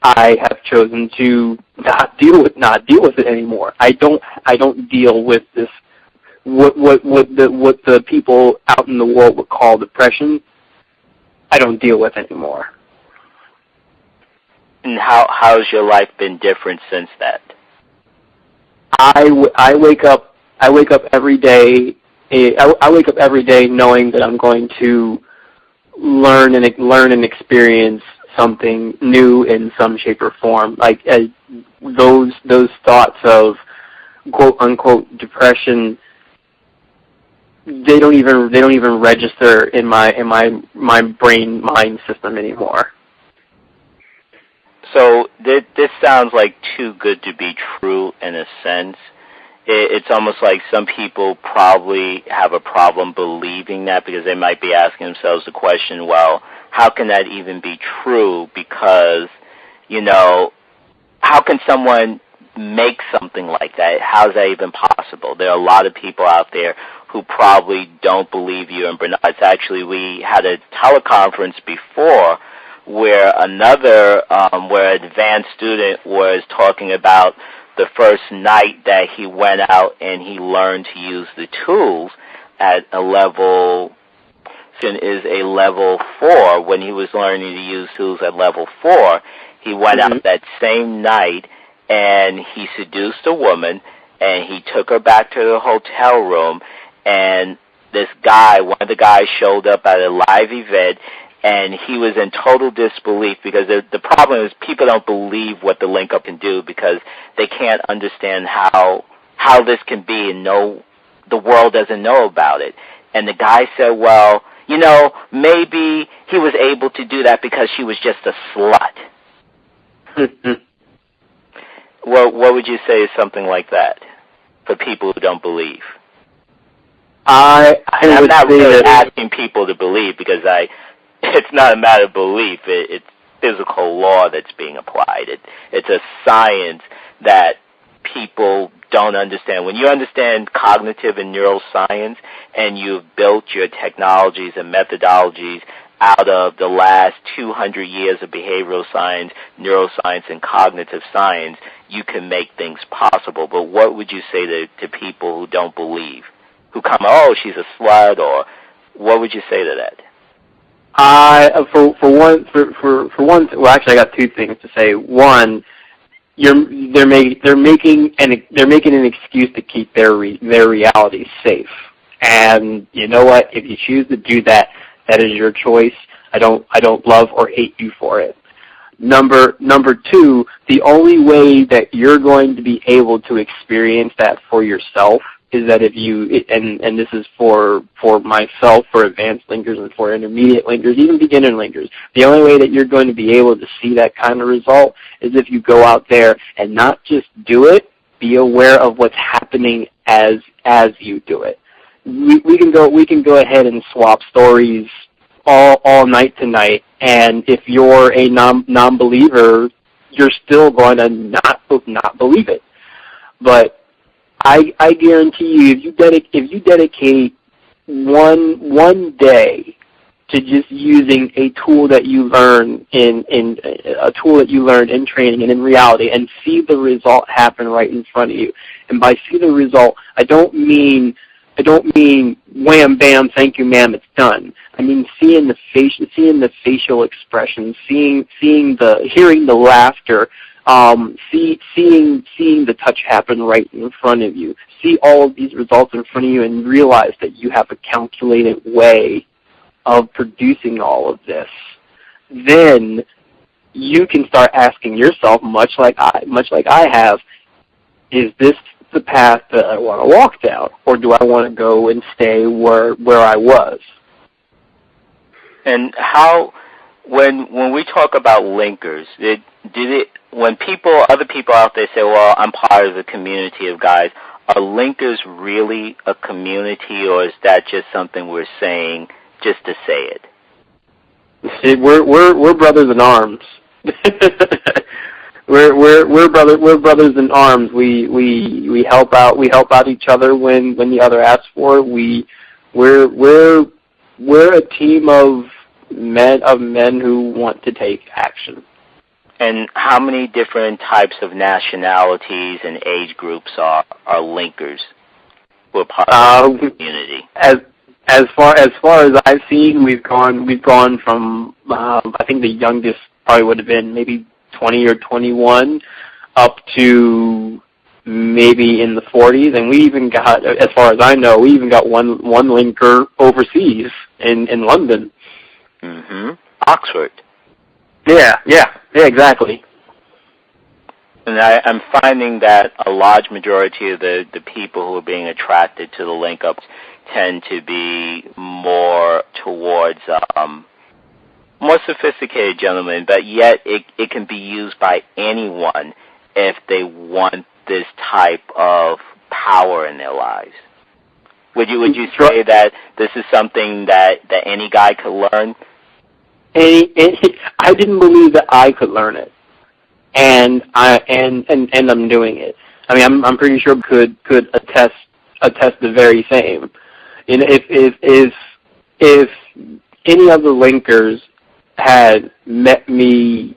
I have chosen to not deal with it anymore. I don't deal with this what the people out in the world would call depression. I don't deal with anymore. And how's your life been different since that? I wake up every day. I wake up every day knowing that I'm going to learn and experience something new in some shape or form. Like those thoughts of quote unquote depression, they don't even register in my brain mind system anymore. So this sounds like too good to be true in a sense. It's almost like some people probably have a problem believing that because they might be asking themselves the question, well, how can that even be true? Because, how can someone make something like that? How is that even possible? There are a lot of people out there who probably don't believe you. And Bernard, actually, we had a teleconference before where where an advanced student was talking about the first night that he went out and he learned to use the tools at a level is a level 4. When he was learning to use tools at level 4, he went out that same night and he seduced a woman and he took her back to the hotel room, and one of the guys showed up at a live event, and he was in total disbelief because the problem is people don't believe what the link-up can do because they can't understand how this can be and the world doesn't know about it. And the guy said, well, maybe he was able to do that because she was just a slut. What would you say is something like that for people who don't believe? I'm not really asking people to believe because it's not a matter of belief. It's physical law that's being applied. It's a science that people don't understand. When you understand cognitive and neuroscience and you've built your technologies and methodologies out of the last 200 years of behavioral science, neuroscience, and cognitive science, you can make things possible. But what would you say to people who don't believe, who come, oh, she's a slut, or what would you say to that? For one, well, actually, I got two things to say. One, they're making an excuse to keep their reality safe. And you know what? If you choose to do that, that is your choice. I don't love or hate you for it. Number two, the only way that you're going to be able to experience that for yourself is that if you, and this is for myself, for advanced linkers and for intermediate linkers, even beginner linkers, the only way that you're going to be able to see that kind of result is if you go out there and not just do it, be aware of what's happening as you do it. We can go ahead and swap stories all night tonight, and if you're a non-believer, you're still going to not believe it. But I guarantee you, if you dedicate one day to just using a tool that you learn in training and in reality, and see the result happen right in front of you. And by see the result, I don't mean wham bam, thank you ma'am, it's done. I mean seeing the facial expressions, hearing the laughter, seeing the touch happen right in front of you. See all of these results in front of you and realize that you have a calculated way of producing all of this. Then you can start asking yourself, much like I have, is this the path that I want to walk down, or do I want to go and stay where I was? And how, when we talk about linkers, when other people out there say, well, I'm part of the community of guys, are linkers really a community, or is that just something we're saying just to say it? See, we're brothers in arms. We're brothers in arms. We help out each other when the other asks for it. We're a team of men who want to take action. And how many different types of nationalities and age groups are linkers who are part of the community? As far as I've seen, we've gone from I think the youngest probably would have been maybe 20 or 21 up to maybe in the 40s, and we even got, as far as I know, we even got one linker overseas in London. Oxford. Yeah, exactly. And I'm finding that a large majority of the people who are being attracted to the link-ups tend to be more towards more sophisticated gentlemen, but yet it can be used by anyone if they want this type of power in their lives. Would you say that this is something that any guy could learn? I didn't believe that I could learn it, and I'm doing it. I mean, I'm pretty sure could attest the very same. You know, if any of the linkers had met me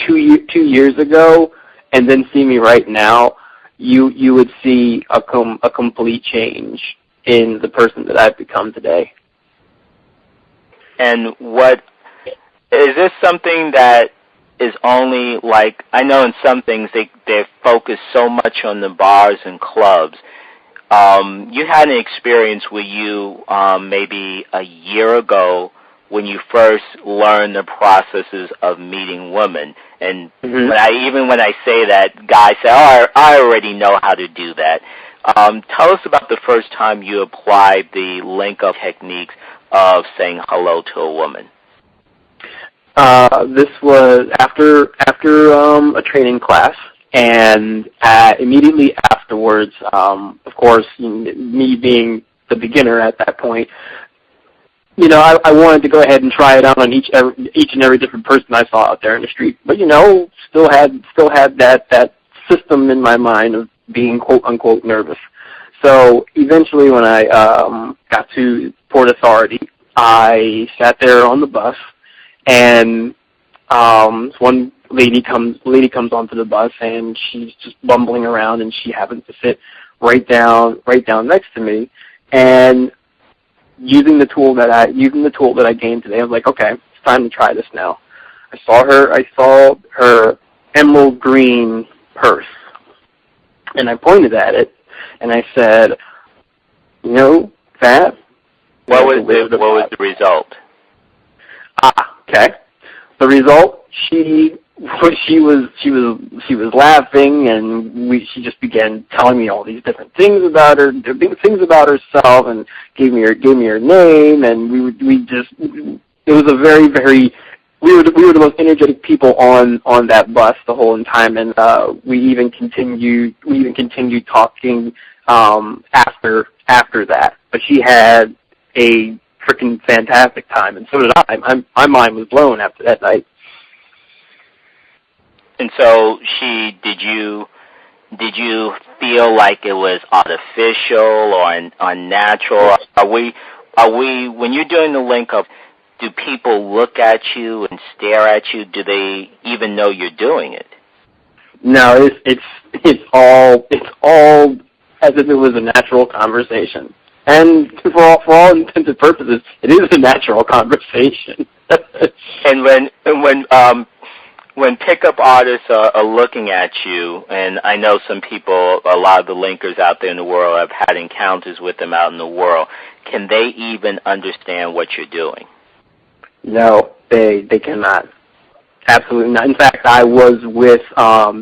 2 years ago and then see me right now, you would see a complete change in the person that I've become today. And what is this something that is only like, I know in some things they focus so much on the bars and clubs. You had an experience with you maybe a year ago when you first learned the processes of meeting women. And when I say that, guys say, "Oh, I already know how to do that." Tell us about the first time you applied the link-up techniques of saying hello to a woman. This was after a training class, and immediately afterwards, of course, me being the beginner at that point, you know, I wanted to go ahead and try it out on each and every different person I saw out there in the street. But, you know, still had that system in my mind of being quote unquote nervous. So eventually, when I got to Port Authority, I sat there on the bus, and one lady comes onto the bus, and she's just bumbling around, and she happens to sit right down next to me. And using the tool that I gained today, I was like, okay, it's time to try this now. I saw her emerald green purse, and I pointed at it, and I said, you know, that. What was the result? Okay. The result, she was laughing, and she just began telling me all these different things about her, things about herself, and gave me her name, and it was a very, very, we were the most energetic people on that bus the whole time, and we even continued talking after that. But she had a freaking fantastic time, and so did I. My mind was blown after that night. And so did you feel like it was artificial or unnatural? Are we when you're doing the link up, do people look at you and stare at you? Do they even know you're doing it? No, it's all as if it was a natural conversation. And for all intents and purposes, it is a natural conversation. And when pickup artists are looking at you, and I know a lot of the linkers out there in the world have had encounters with them out in the world, can they even understand what you're doing? No, they cannot. Absolutely not. In fact, I was with,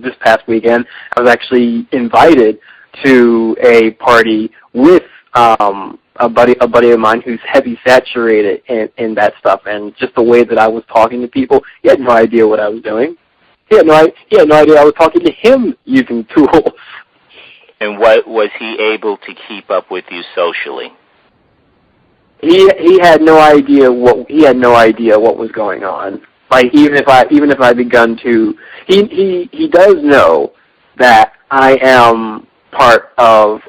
this past weekend, I was actually invited to a party with a buddy of mine who's heavy saturated in that stuff, and just the way that I was talking to people, he had no idea what I was doing. He had no idea I was talking to him using tools. And what was he able to keep up with you socially? He had no idea what was going on. Like even if I begun to, he does know that I am part of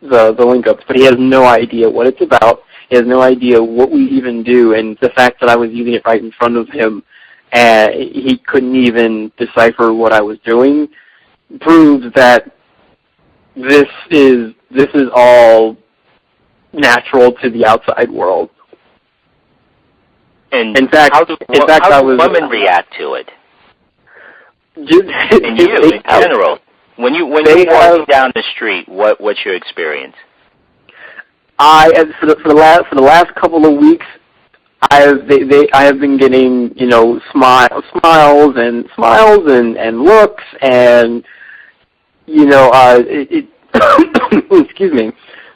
the link-ups, but he has no idea what it's about. He has no idea what we even do, and the fact that I was using it right in front of him and he couldn't even decipher what I was doing, proves that this is all natural to the outside world. And in fact, how do women react to it? And you, in general, when you're walking down the street, what's your experience? For the last couple of weeks, I have been getting smiles and looks, and excuse me,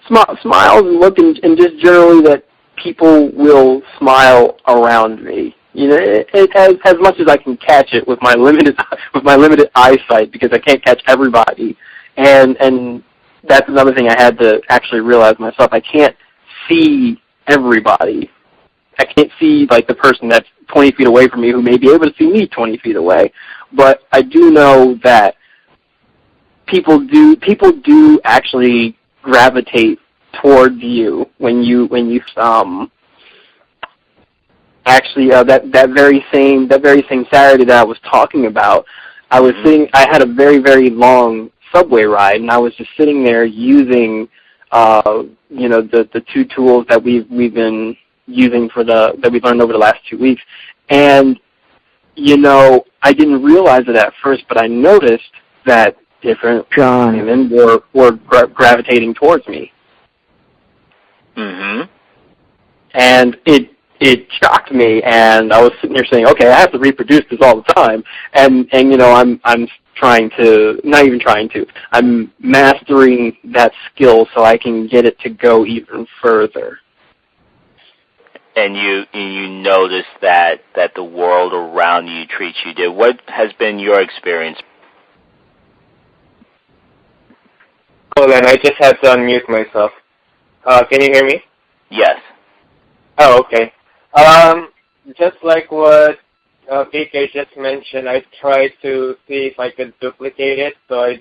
smiles and look, and just generally that people will smile around me. As much as I can catch it with my limited eyesight, because I can't catch everybody, and that's another thing I had to actually realize myself. I can't see everybody. I can't see like the person that's 20 feet away from me who may be able to see me 20 feet away, but I do know that people do actually gravitate towards you when you actually that very same Saturday that I was talking about, I had a very, very long subway ride, and I was just sitting there using the two tools that we've been using that we've learned over the last 2 weeks, and I didn't realize it at first, but I noticed that different women were gravitating towards me. Mm-hmm. And it shocked me, and I was sitting there saying, okay, I have to reproduce this all the time, and I'm trying to, not even trying to, I'm mastering that skill so I can get it to go even further. And you notice that the world around you treats you different. What has been your experience? Hold on, I just had to unmute myself. Can you hear me? Yes. Oh, okay. Just like what PK just mentioned, I tried to see if I could duplicate it, so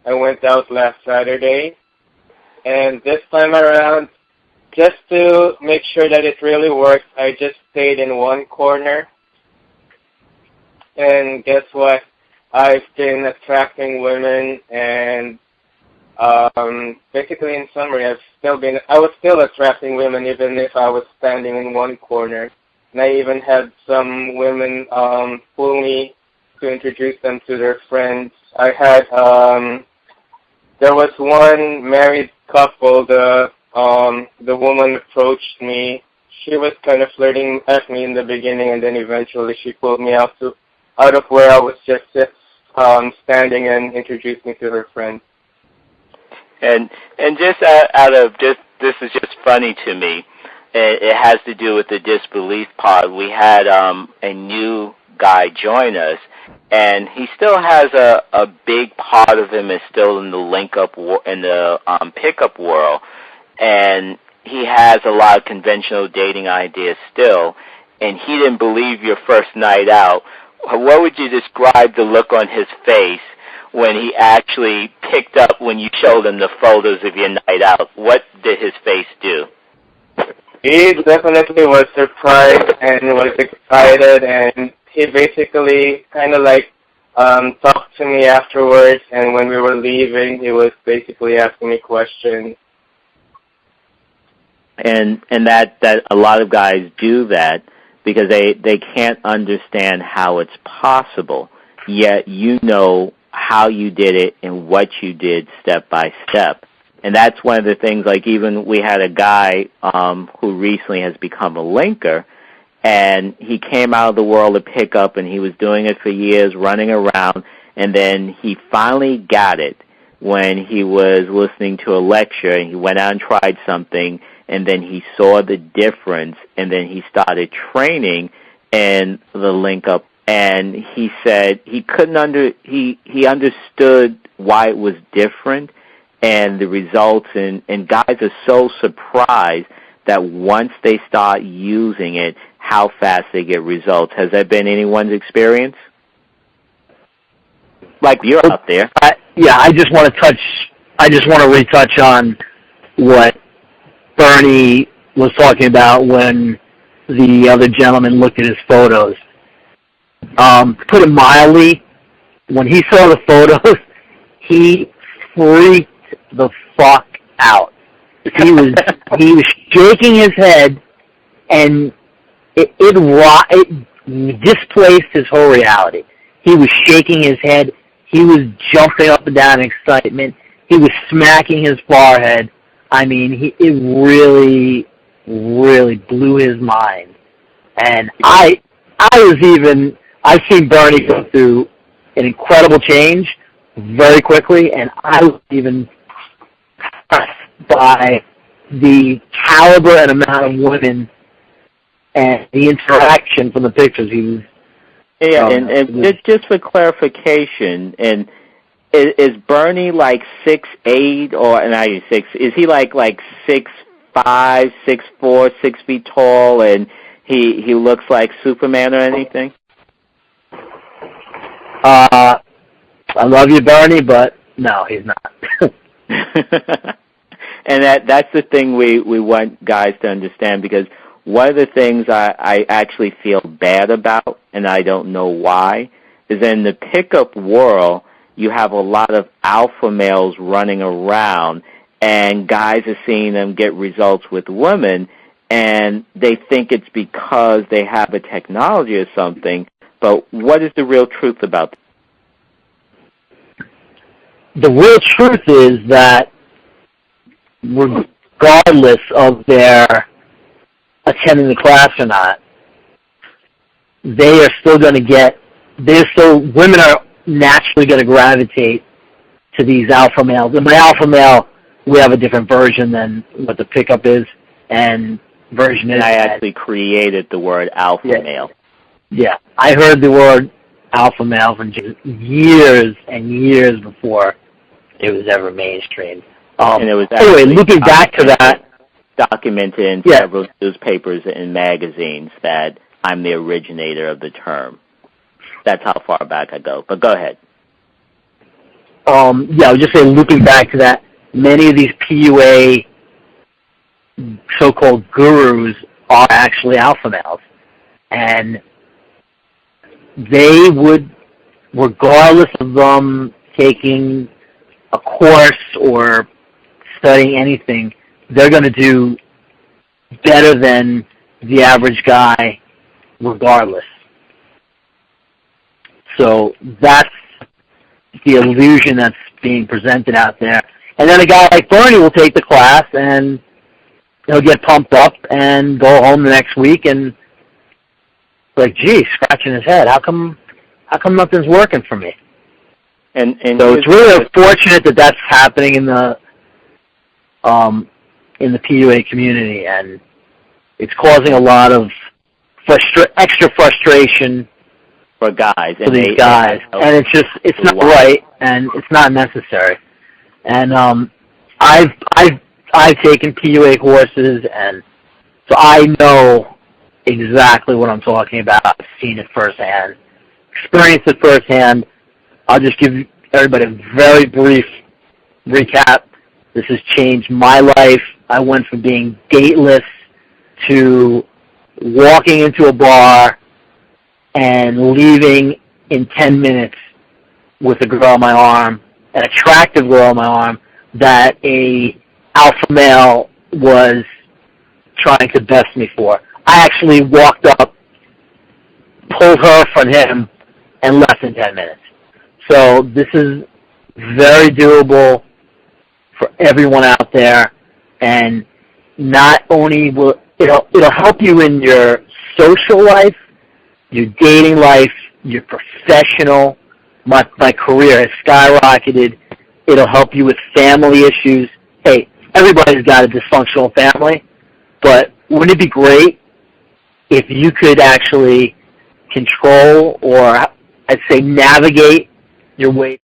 I went out last Saturday, and this time around, just to make sure that it really works, I just stayed in one corner, and guess what? I've been attracting women, and basically in summary, I was still attracting women even if I was standing in one corner. And I even had some women pull me to introduce them to their friends. I had, there was one married couple, the woman approached me. She was kind of flirting at me in the beginning, and then eventually she pulled me out of where I was just standing and introduced me to her friends. And just this is just funny to me. It has to do with the disbelief part. We had a new guy join us, and he still has a big part of him is still in the pickup world, and he has a lot of conventional dating ideas still. And he didn't believe your first night out. What would you describe the look on his face when he actually picked up when you showed him the photos of your night out? What did his face do? He definitely was surprised and was excited, and he basically kind of like talked to me afterwards, and when we were leaving, he was basically asking me questions. And that a lot of guys do that because they can't understand how it's possible, yet you know how you did it and what you did step by step. And that's one of the things, like even we had a guy who recently has become a linker, and he came out of the world of pickup, and he was doing it for years, running around, and then he finally got it when he was listening to a lecture, and he went out and tried something, and then he saw the difference, and then he started training in the link up. And he said he couldn't he understood why it was different and the results, and guys are so surprised that once they start using it, how fast they get results. Has that been anyone's experience? Like you're out there. I just want to retouch on what Bernie was talking about when the other gentleman looked at his photos. To put it mildly, when he saw the photos, he freaked the fuck out. He was shaking his head, and it displaced his whole reality. He was shaking his head. He was jumping up and down in excitement. He was smacking his forehead. I mean, it really, really blew his mind. And I've seen Bernie go through an incredible change very quickly, and I was even impressed by the caliber and amount of women and the interaction from the pictures. He was, and just for clarification, and is Bernie like 6'8", or not 6? Is he like 6'5", 6'4", 6 feet tall, and he looks like Superman or anything? I love you, Bernie, but no, he's not. And that's the thing we want guys to understand, because one of the things I actually feel bad about, and I don't know why, is in the pickup world, you have a lot of alpha males running around, and guys are seeing them get results with women, and they think it's because they have a technology or something. But what is the real truth about that? The real truth is that regardless of their attending the class or not, they are still going to women are naturally going to gravitate to these alpha males. And by alpha male, we have a different version than what the pickup is, and version is. I actually created the word alpha male. Yeah, I heard the word alpha male from years and years before it was ever mainstream. And it was anyway, looking back to that, documented in several newspapers and magazines that I'm the originator of the term. That's how far back I go. But go ahead. I was just saying, looking back to that, many of these PUA so-called gurus are actually alpha males. And they would, regardless of them taking a course or studying anything, they're going to do better than the average guy regardless. So that's the illusion that's being presented out there. And then a guy like Bernie will take the class and he'll get pumped up and go home the next week and like, gee, scratching his head. How come nothing's working for me? And so it's really unfortunate that that's happening in the PUA community, and it's causing a lot of extra frustration for guys. For these guys, and it's not right, and it's not necessary. And I've taken PUA courses, and so I know exactly what I'm talking about. I've seen it firsthand, experienced it firsthand. I'll just give everybody a very brief recap. This has changed my life. I went from being dateless to walking into a bar and leaving in 10 minutes with a girl on my arm, an attractive girl on my arm that a alpha male was trying to best me for. I actually walked up, pulled her from him, and left in 10 minutes. So this is very doable for everyone out there, and not only will it'll help you in your social life, your dating life, your professional. My career has skyrocketed. It'll help you with family issues. Hey, everybody's got a dysfunctional family, but wouldn't it be great if you could actually control, or I'd say navigate your way